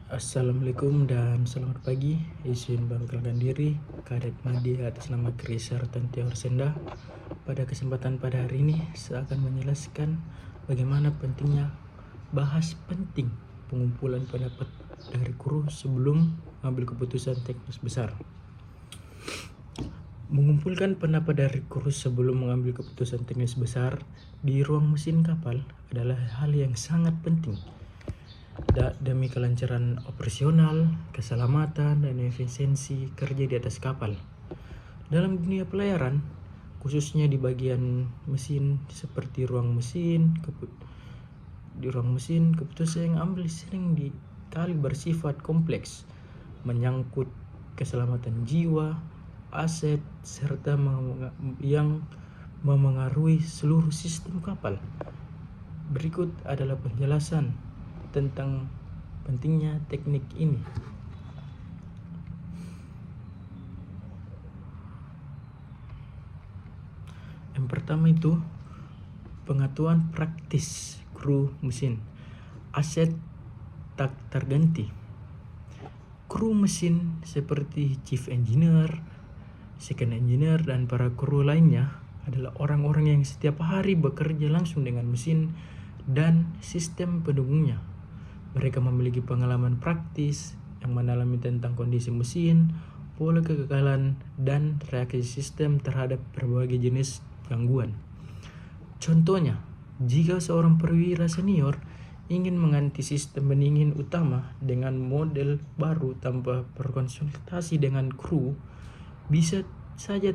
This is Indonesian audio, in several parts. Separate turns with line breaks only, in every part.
Assalamualaikum dan selamat pagi. Izin memperkenalkan diri, Kadep Media atas nama Krisar Tantiaur Senda. Pada kesempatan pada hari ini, saya akan menjelaskan bagaimana pentingnya bahas penting pengumpulan pendapat dari kru sebelum mengambil keputusan teknis besar. Mengumpulkan pendapat dari kru sebelum mengambil keputusan teknis besar di ruang mesin kapal adalah hal yang sangat penting demi kelancaran operasional, keselamatan, dan efisiensi kerja di atas kapal. Dalam dunia pelayaran, khususnya di bagian mesin seperti di ruang mesin, keputusan yang ambil sering dikali bersifat kompleks, menyangkut keselamatan jiwa, aset, serta yang memengaruhi seluruh sistem kapal. Berikut adalah penjelasan tentang pentingnya teknik ini. Yang pertama itu pengetahuan praktis kru mesin. Aset tak terganti. Kru mesin seperti chief engineer, second engineer, dan para kru lainnya adalah orang-orang yang setiap hari bekerja langsung dengan mesin dan sistem pendukungnya. Mereka memiliki pengalaman praktis yang mendalami tentang kondisi mesin, pola kegagalan, dan reaksi sistem terhadap berbagai jenis gangguan. Contohnya, jika seorang perwira senior ingin mengganti sistem pendingin utama dengan model baru tanpa berkonsultasi dengan kru, bisa saja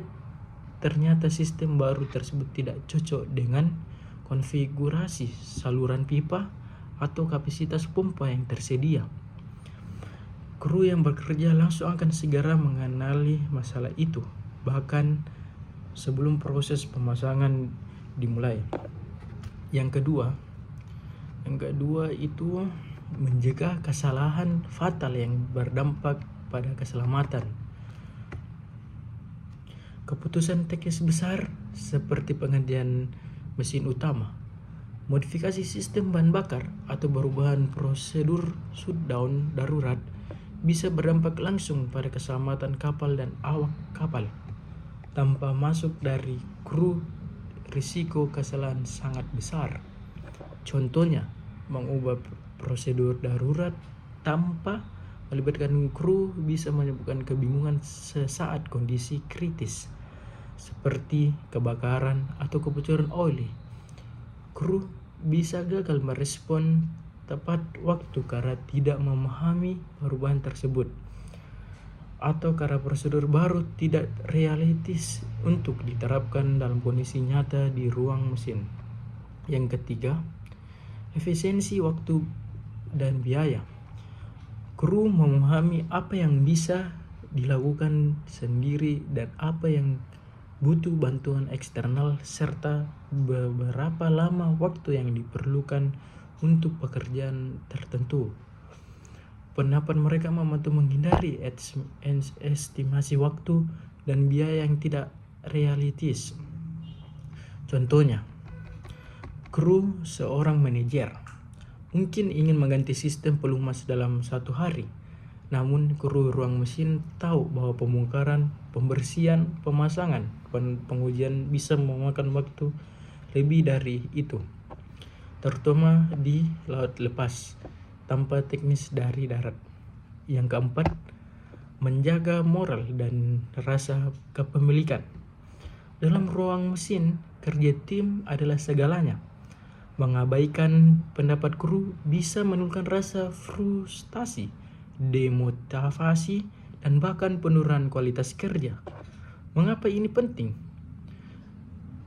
ternyata sistem baru tersebut tidak cocok dengan konfigurasi saluran pipa atau kapasitas pompa yang tersedia. Kru yang bekerja langsung akan segera mengenali masalah itu, bahkan sebelum proses pemasangan dimulai. Yang kedua itu mencegah kesalahan fatal yang berdampak pada keselamatan. Keputusan teknis besar seperti penggantian mesin utama, modifikasi sistem bahan bakar, atau perubahan prosedur shutdown darurat bisa berdampak langsung pada keselamatan kapal dan awak kapal. Tanpa masuk dari kru, risiko kesalahan sangat besar. Contohnya, mengubah prosedur darurat tanpa melibatkan kru bisa menyebabkan kebingungan sesaat kondisi kritis, seperti kebakaran atau kebocoran oli. Kru bisa gagal merespon tepat waktu karena tidak memahami perubahan tersebut, atau karena prosedur baru tidak realistis untuk diterapkan dalam kondisi nyata di ruang mesin. Yang ketiga, efisiensi waktu dan biaya. Kru memahami apa yang bisa dilakukan sendiri dan apa yang butuh bantuan eksternal, serta beberapa lama waktu yang diperlukan untuk pekerjaan tertentu. Pendapat mereka membantu menghindari estimasi waktu dan biaya yang tidak realistis. Contohnya, kru seorang manajer mungkin ingin mengganti sistem pelumas dalam 1 hari. Namun kru ruang mesin tahu bahwa pembongkaran, pembersihan, pemasangan, dan pengujian bisa memakan waktu lebih dari itu, terutama di laut lepas tanpa teknis dari darat. Yang keempat, menjaga moral dan rasa kepemilikan. Dalam ruang mesin, kerja tim adalah segalanya. Mengabaikan pendapat kru bisa menimbulkan rasa frustasi, demotivasi, dan bahkan penurunan kualitas kerja. Mengapa ini penting?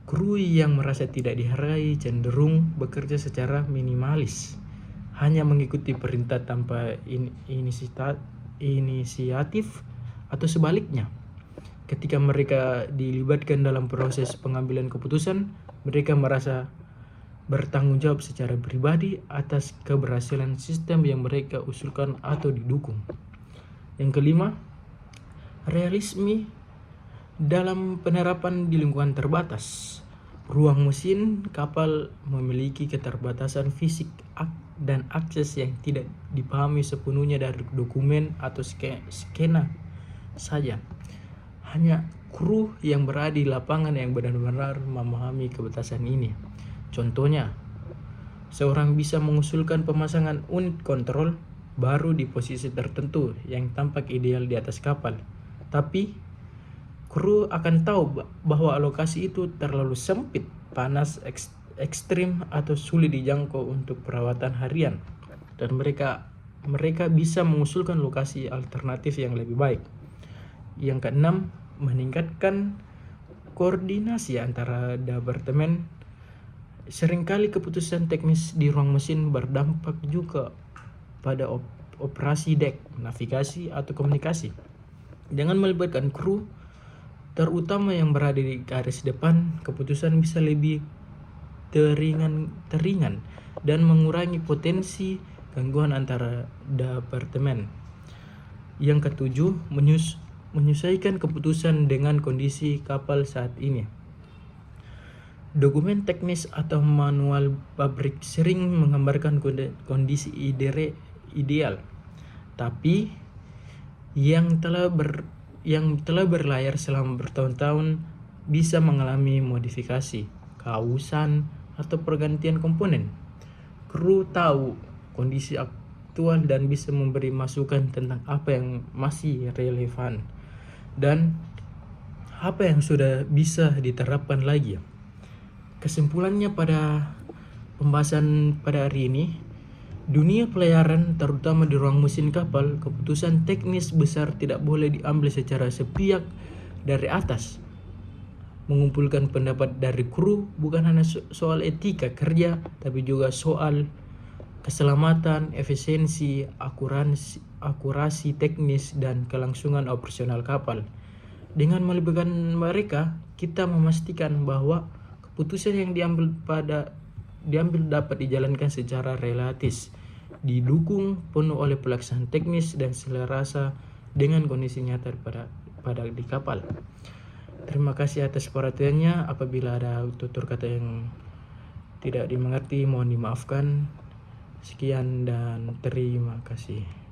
Kru yang merasa tidak dihargai cenderung bekerja secara minimalis, hanya mengikuti perintah tanpa inisiatif, atau sebaliknya. Ketika mereka dilibatkan dalam proses pengambilan keputusan, mereka merasa bertanggung jawab secara pribadi atas keberhasilan sistem yang mereka usulkan atau didukung. Yang kelima, realisme dalam penerapan di lingkungan terbatas. Ruang mesin kapal memiliki keterbatasan fisik dan akses yang tidak dipahami sepenuhnya dari dokumen atau skena saja. Hanya kru yang berada di lapangan yang benar-benar memahami kebatasan ini. Contohnya, seorang bisa mengusulkan pemasangan unit kontrol baru di posisi tertentu yang tampak ideal di atas kapal. Tapi, kru akan tahu bahwa lokasi itu terlalu sempit, panas, ekstrim, atau sulit dijangkau untuk perawatan harian. Dan mereka bisa mengusulkan lokasi alternatif yang lebih baik. Yang keenam, meningkatkan koordinasi antara departemen. Seringkali keputusan teknis di ruang mesin berdampak juga pada operasi dek, navigasi, atau komunikasi. Dengan melibatkan kru, terutama yang berada di garis depan, keputusan bisa lebih teringan dan mengurangi potensi gangguan antara departemen. Yang ketujuh, menyesuaikan keputusan dengan kondisi kapal saat ini. Dokumen teknis atau manual pabrik sering menggambarkan kondisi ideal, tapi yang telah berlayar selama bertahun-tahun bisa mengalami modifikasi, kehausan, atau pergantian komponen. Kru tahu kondisi aktual dan bisa memberi masukan tentang apa yang masih relevan dan apa yang sudah bisa diterapkan lagi. Kesimpulannya pada pembahasan pada hari ini, dunia pelayaran terutama di ruang mesin kapal, keputusan teknis besar tidak boleh diambil secara sepihak dari atas. Mengumpulkan pendapat dari kru bukan hanya soal etika kerja, tapi juga soal keselamatan, efisiensi, akurasi teknis, dan kelangsungan operasional kapal. Dengan melibatkan mereka, kita memastikan bahwa keputusan yang diambil dapat dijalankan secara relatif, didukung penuh oleh pelaksanaan teknis dan selerasa dengan kondisi nyata pada di kapal. Terima kasih atas perhatiannya. Apabila ada tutur kata yang tidak dimengerti, mohon dimaafkan. Sekian dan terima kasih.